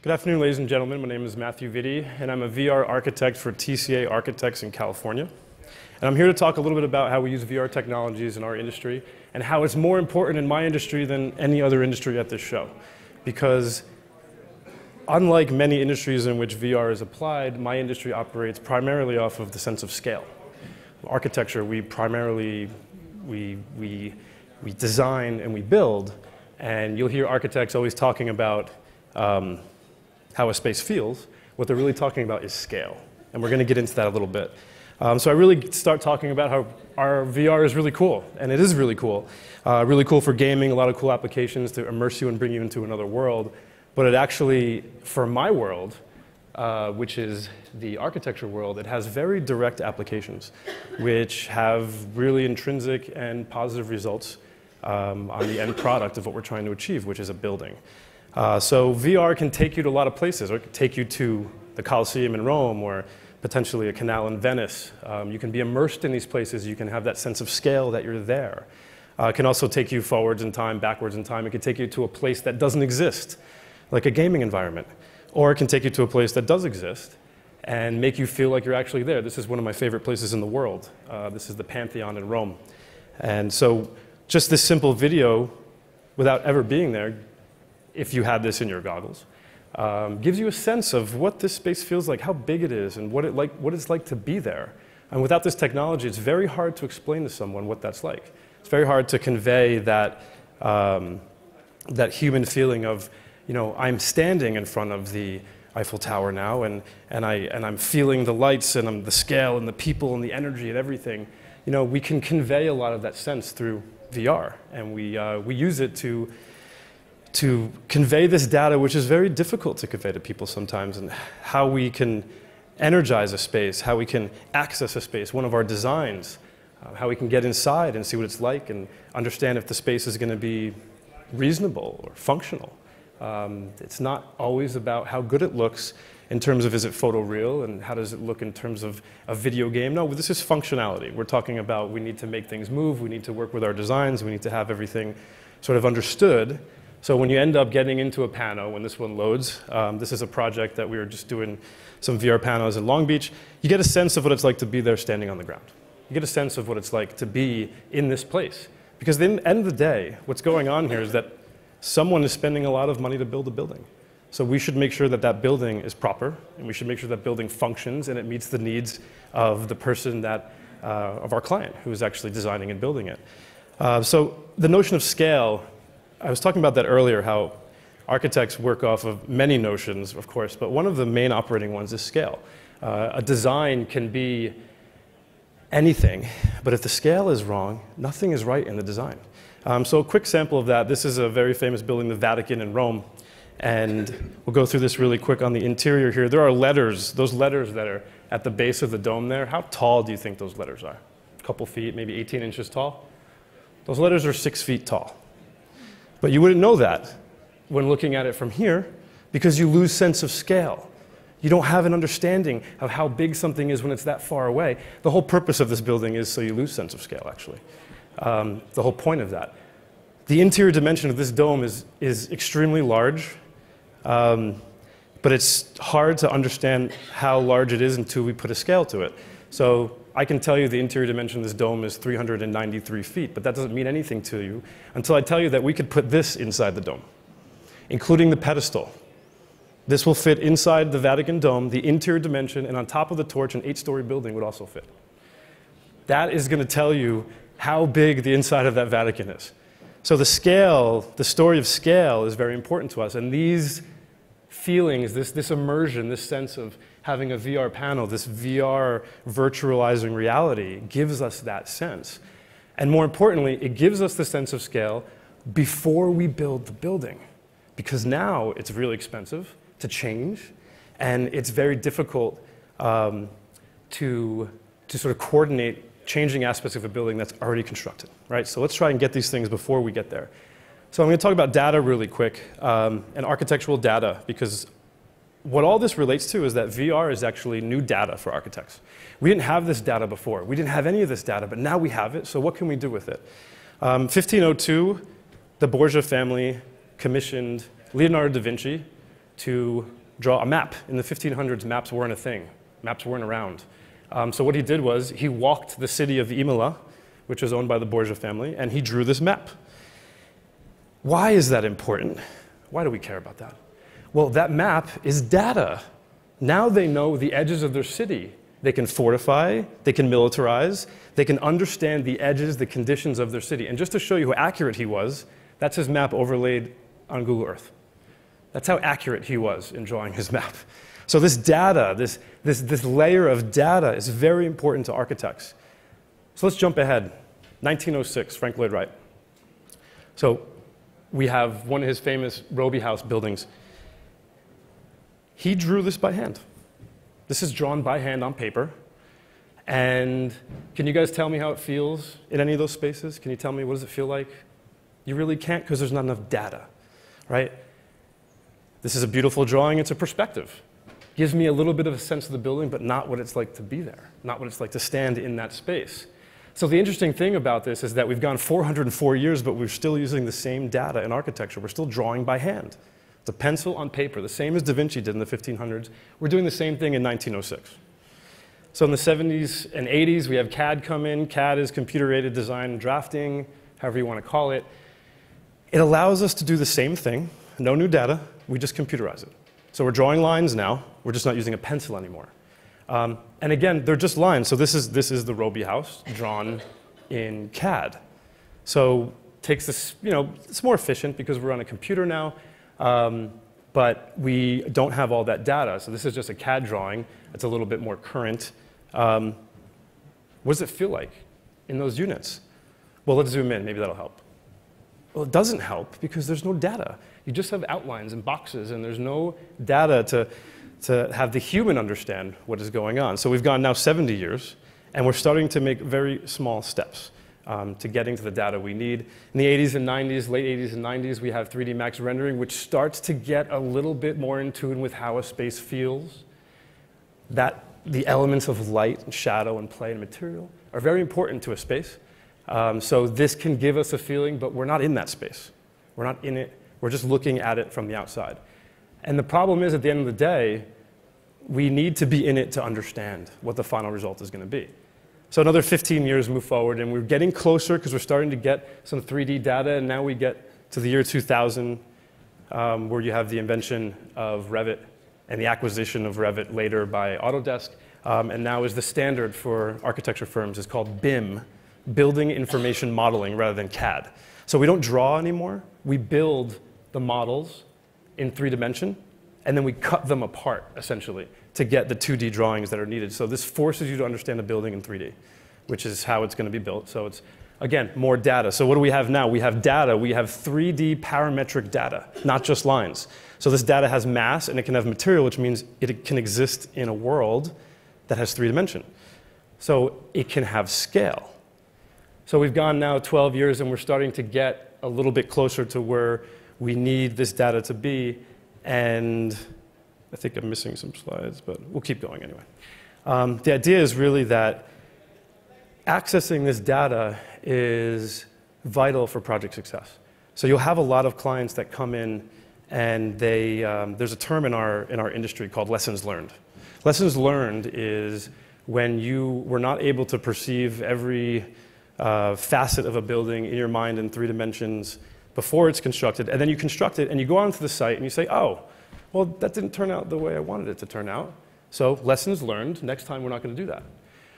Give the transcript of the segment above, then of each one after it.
Good afternoon, ladies and gentlemen. My name is Matthew Vitti, and I'm a VR architect for TCA Architects in California. And I'm here to talk a little bit about how we use VR technologies in our industry and how it's more important in my industry than any other industry at this show. Because unlike many industries in which VR is applied, my industry operates primarily off of the sense of scale. Architecture, we primarily we design and we build, and you'll hear architects always talking about how a space feels. What they're really talking about is scale, and we're going to get into that a little bit. So I really start talking about how our VR is really cool, and it is really cool. Really cool for gaming, a lot of cool applications to immerse you and bring you into another world. But it actually, for my world, which is the architecture world, it has very direct applications, which have really intrinsic and positive results on the end product of what we're trying to achieve, which is a building. So VR can take you to a lot of places, or it can take you to the Colosseum in Rome, or potentially a canal in Venice. You can be immersed in these places. You can have that sense of scale that you're there. It can also take you forwards in time, backwards in time. It can take you to a place that doesn't exist, like a gaming environment. Or it can take you to a place that does exist and make you feel like you're actually there. This is one of my favorite places in the world. This is the Pantheon in Rome. And so just this simple video, without ever being there, if you had this in your goggles, gives you a sense of what this space feels like, how big it is, and what it's like to be there. And without this technology, it's very hard to explain to someone what that's like. It's very hard to convey that, that human feeling of, you know, I'm standing in front of the Eiffel Tower now, and I'm feeling the lights, and the scale, and the people, and the energy, and everything. You know, we can convey a lot of that sense through VR, and we use it to convey this data, which is very difficult to convey to people sometimes, and how we can energize a space, how we can access a space, one of our designs, how we can get inside and see what it's like and understand if the space is going to be reasonable or functional. It's not always about how good it looks in terms of is it photoreal and how does it look in terms of a video game. No, this is functionality. We're talking about we need to make things move, we need to work with our designs, we need to have everything sort of understood. So when you end up getting into a pano, when this one loads, this is a project that we were just doing some VR panos in Long Beach, you get a sense of what it's like to be there standing on the ground. You get a sense of what it's like to be in this place. Because at the end of the day, what's going on here is that someone is spending a lot of money to build a building. So we should make sure that that building is proper, and we should make sure that building functions and it meets the needs of the person that, of our client who is actually designing and building it. So the notion of scale, I was talking about that earlier, how architects work off of many notions, of course, but one of the main operating ones is scale. A design can be anything, but if the scale is wrong, nothing is right in the design. So a quick sample of that, this is a very famous building, the Vatican in Rome, and we'll go through this really quick on the interior here. There are letters, those letters that are at the base of the dome there. How tall do you think those letters are? A couple feet, maybe 18 inches tall? Those letters are 6 feet tall. But you wouldn't know that when looking at it from here because you lose sense of scale. You don't have an understanding of how big something is when it's that far away. The whole purpose of this building is so you lose sense of scale, actually. The whole point of that. The interior dimension of this dome is extremely large, but it's hard to understand how large it is until we put a scale to it. So I can tell you the interior dimension of this dome is 393 feet, but that doesn't mean anything to you until I tell you that we could put this inside the dome, including the pedestal. This will fit inside the Vatican dome, the interior dimension, and on top of the torch, an 8-story building would also fit. That is going to tell you how big the inside of that Vatican is. So the scale, the story of scale is very important to us, and these feelings, this immersion, this sense of having a VR panel, this VR virtualizing reality gives us that sense. And more importantly, it gives us the sense of scale before we build the building. Because now it's really expensive to change, and it's very difficult to sort of coordinate changing aspects of a building that's already constructed, right? So let's try and get these things before we get there. So I'm going to talk about data really quick, and architectural data, because what all this relates to is that VR is actually new data for architects. We didn't have this data before. We didn't have any of this data, but now we have it, so what can we do with it? 1502, the Borgia family commissioned Leonardo da Vinci to draw a map. In the 1500s, maps weren't a thing. Maps weren't around. So what he did was he walked the city of Imola, which was owned by the Borgia family, and he drew this map. Why is that important? Why do we care about that? Well, that map is data. Now they know the edges of their city. They can fortify, they can militarize, they can understand the edges, the conditions of their city. And just to show you how accurate he was, that's his map overlaid on Google Earth. That's how accurate he was in drawing his map. So this data, this layer of data is very important to architects. So let's jump ahead. 1906, Frank Lloyd Wright. So we have one of his famous Robie House buildings. He drew this by hand. This is drawn by hand on paper. And can you guys tell me how it feels in any of those spaces? Can you tell me what does it feel like? You really can't because there's not enough data, right? This is a beautiful drawing. It's a perspective. Gives me a little bit of a sense of the building, but not what it's like to be there, not what it's like to stand in that space. So the interesting thing about this is that we've gone 404 years, but we're still using the same data in architecture. We're still drawing by hand. It's a pencil on paper, the same as Da Vinci did in the 1500s. We're doing the same thing in 1906. So in the 70s and 80s, we have CAD come in. CAD is computer-aided design and drafting, however you want to call it. It allows us to do the same thing, no new data, we just computerize it. So we're drawing lines now, we're just not using a pencil anymore. And again, they're just lines. So this is the Robie House drawn in CAD. So takes this, it's more efficient because we're on a computer now, but we don't have all that data. So this is just a CAD drawing. It's a little bit more current. What does it feel like in those units? Well, let's zoom in, maybe that'll help. Well, it doesn't help because there's no data. You just have outlines and boxes, and there's no data to have the human understand what is going on. So we've gone now 70 years, and we're starting to make very small steps to getting to the data we need. In the 80s and 90s, late 80s and 90s, we have 3D Max rendering, which starts to get a little bit more in tune with how a space feels. That the elements of light and shadow and play and material are very important to a space. So this can give us a feeling, but we're not in that space. We're not in it. We're just looking at it from the outside. And the problem is, at the end of the day, we need to be in it to understand what the final result is going to be. So another 15 years move forward, and we're getting closer because we're starting to get some 3D data, and now we get to the year 2000, where you have the invention of Revit and the acquisition of Revit later by Autodesk. And now is the standard for architecture firms is called BIM, Building Information Modeling, rather than CAD. So we don't draw anymore. We build the models in 3D, and then we cut them apart, essentially, to get the 2D drawings that are needed. So this forces you to understand a building in 3D, which is how it's going to be built. So it's, again, more data. So what do we have now? We have data. We have 3D parametric data, not just lines. So this data has mass, and it can have material, which means it can exist in a world that has 3 dimension. So it can have scale. So we've gone now 12 years, and we're starting to get a little bit closer to where we need this data to be. And I think I'm missing some slides, but we'll keep going anyway. The idea is really that accessing this data is vital for project success. So you'll have a lot of clients that come in, and there's a term in our industry called lessons learned. Lessons learned is when you were not able to perceive every facet of a building in your mind in 3 dimensions before it's constructed, and then you construct it, and you go onto the site, and you say, oh, well, that didn't turn out the way I wanted it to turn out. So lessons learned, next time we're not going to do that.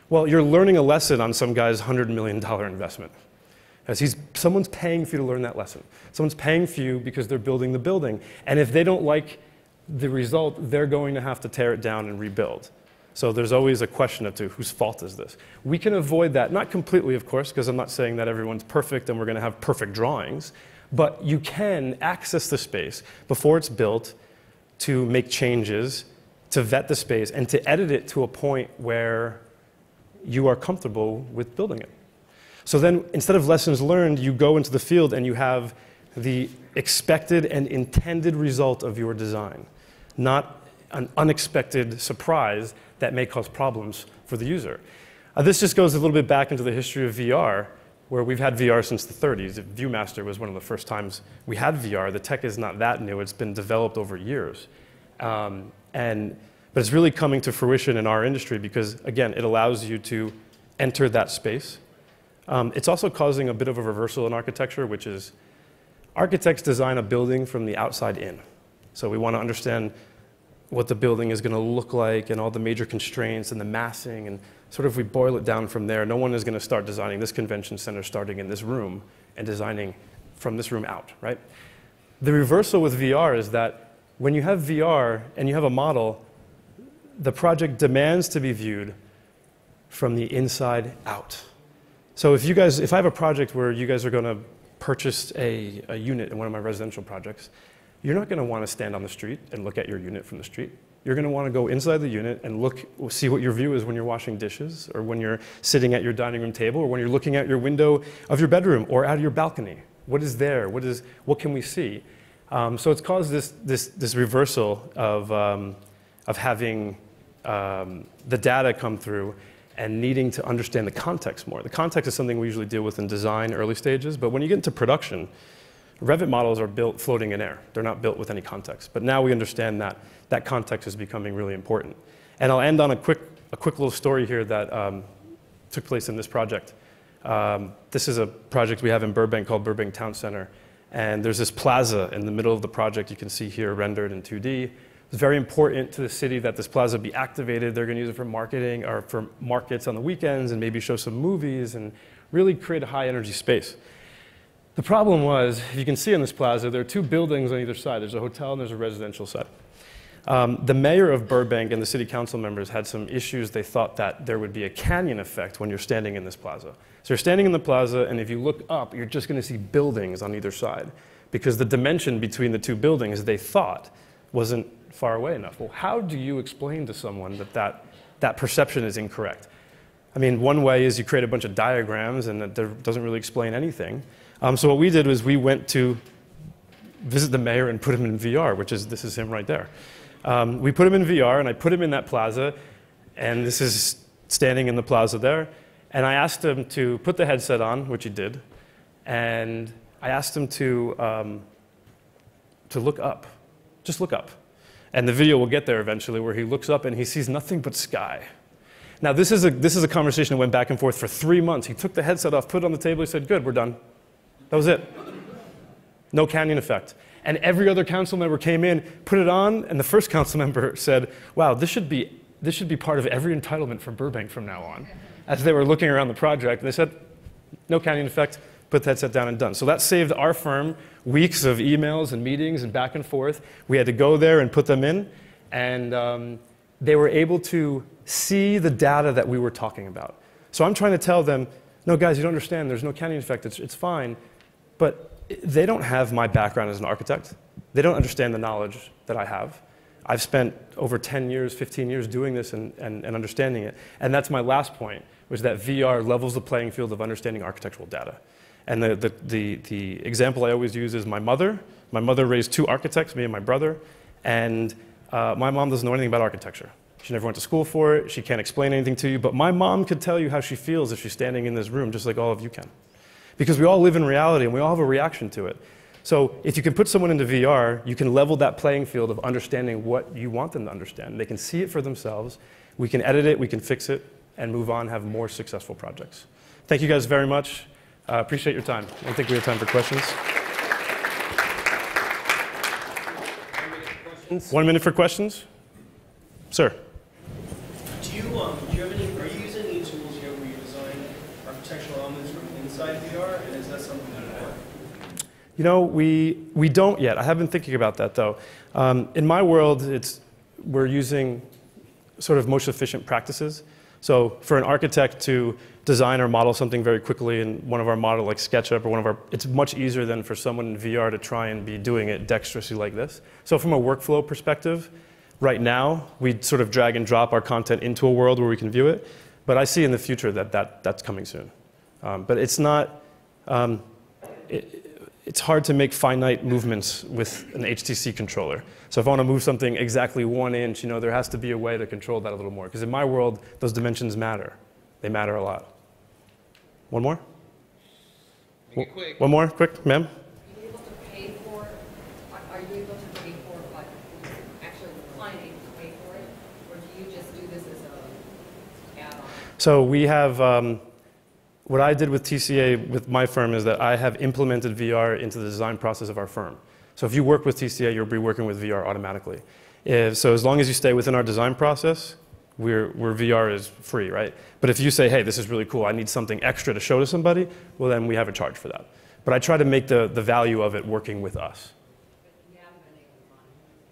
Well, you're learning a lesson on some guy's $100 million investment. As someone's paying for you to learn that lesson. Someone's paying for you because they're building the building. And if they don't like the result, they're going to have to tear it down and rebuild. So there's always a question of whose fault is this? We can avoid that, not completely, of course, because I'm not saying that everyone's perfect and we're going to have perfect drawings. But you can access the space before it's built to make changes, to vet the space, and to edit it to a point where you are comfortable with building it. So then, instead of lessons learned, you go into the field and you have the expected and intended result of your design, not an unexpected surprise that may cause problems for the user. This just goes a little bit back into the history of VR, where we've had VR since the 30s. ViewMaster was one of the first times we had VR. The tech is not that new. It's been developed over years. But it's really coming to fruition in our industry because, again, it allows you to enter that space. It's also causing a bit of a reversal in architecture, which is architects design a building from the outside in. So we want to understand what the building is going to look like and all the major constraints and the massing. And sort of if we boil it down from there, no one is going to start designing this convention center starting in this room and designing from this room out, right? The reversal with VR is that when you have VR and you have a model, the project demands to be viewed from the inside out. So if I have a project where you guys are going to purchase a unit in one of my residential projects, you're not going to want to stand on the street and look at your unit from the street. You're going to want to go inside the unit and see what your view is when you're washing dishes, or when you're sitting at your dining room table, or when you're looking at your window of your bedroom or out of your balcony. What is there? What can we see? So it's caused this reversal of having the data come through and needing to understand the context more. The context is something we usually deal with in design early stages, but when you get into production, Revit models are built floating in air. They're not built with any context. But now we understand that that context is becoming really important. And I'll end on a quick little story here that took place in this project. This is a project we have in Burbank called Burbank Town Center. And there's this plaza in the middle of the project you can see here rendered in 2D. It's very important to the city that this plaza be activated. They're going to use it for marketing or for markets on the weekends and maybe show some movies and really create a high energy space. The problem was, if you can see in this plaza, there are two buildings on either side. There's a hotel and there's a residential side. The mayor of Burbank and the city council members had some issues. They thought that there would be a canyon effect when you're standing in this plaza. So you're standing in the plaza, and if you look up, you're just going to see buildings on either side, because the dimension between the two buildings, they thought, wasn't far away enough. Well, how do you explain to someone that perception is incorrect? I mean, one way is you create a bunch of diagrams, and that doesn't really explain anything. So what we did was we went to visit the mayor and put him in VR, this is him right there. We put him in VR, and I put him in that plaza, and this is standing in the plaza there. And I asked him to put the headset on, which he did, and I asked him to look up, just look up. And the video will get there eventually, where he looks up and he sees nothing but sky. Now this is a conversation that went back and forth for 3 months. He took the headset off, put it on the table, he said, "Good, we're done." That was it. No canyon effect. And every other council member came in, put it on, and the first council member said, "Wow, this should be part of every entitlement for Burbank from now on." As they were looking around the project, they said, "No canyon effect, put the headset down and done." So that saved our firm weeks of emails and meetings and back and forth. We had to go there and put them in, and they were able to see the data that we were talking about. So I'm trying to tell them, "No, guys, you don't understand. There's no canyon effect. It's fine." But they don't have my background as an architect. They don't understand the knowledge that I have. I've spent over 10 years, 15 years doing this and understanding it. And that's my last point, was that VR levels the playing field of understanding architectural data. And the example I always use is my mother. My mother raised 2 architects, me and my brother. And my mom doesn't know anything about architecture. She never went to school for it. She can't explain anything to you. But my mom could tell you how she feels if she's standing in this room, just like all of you can. Because we all live in reality and we all have a reaction to it. So if you can put someone into VR, you can level that playing field of understanding what you want them to understand. They can see it for themselves. We can edit it, we can fix it, and move on, have more successful projects. Thank you guys very much. Appreciate your time. I think we have time for questions. 1 minute for questions. Sir. Do you have any, are you using any tools here where you design architectural elements from inside VR, and is that something that will work? You know, we don't yet. I have been thinking about that, though. In my world, we're using sort of most efficient practices. So for an architect to design or model something very quickly in one of our model, like SketchUp or it's much easier than for someone in VR to try and be doing it dexterously like this. So from a workflow perspective, right now, we sort of drag and drop our content into a world where we can view it. But I see in the future that's coming soon. But it's not, it's hard to make finite movements with an HTC controller. So if I want to move something exactly 1 inch, you know, there has to be a way to control that a little more. Because in my world, those dimensions matter. They matter a lot. One more? Make it quick. One more, quick, ma'am? Are you able to pay for, are you able to pay for, like, actually So we have, what I did with TCA with my firm is that I have implemented VR into the design process of our firm. So if you work with TCA, you'll be working with VR automatically. So as long as you stay within our design process, where VR is free, right? But if you say, hey, this is really cool, I need something extra to show to somebody, well, then we have a charge for that. But I try to make the value of it working with us.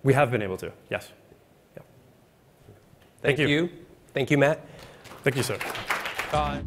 We have been able to, yes. Yeah. Thank you. Thank you, Matt. Thank you, sir. Bye.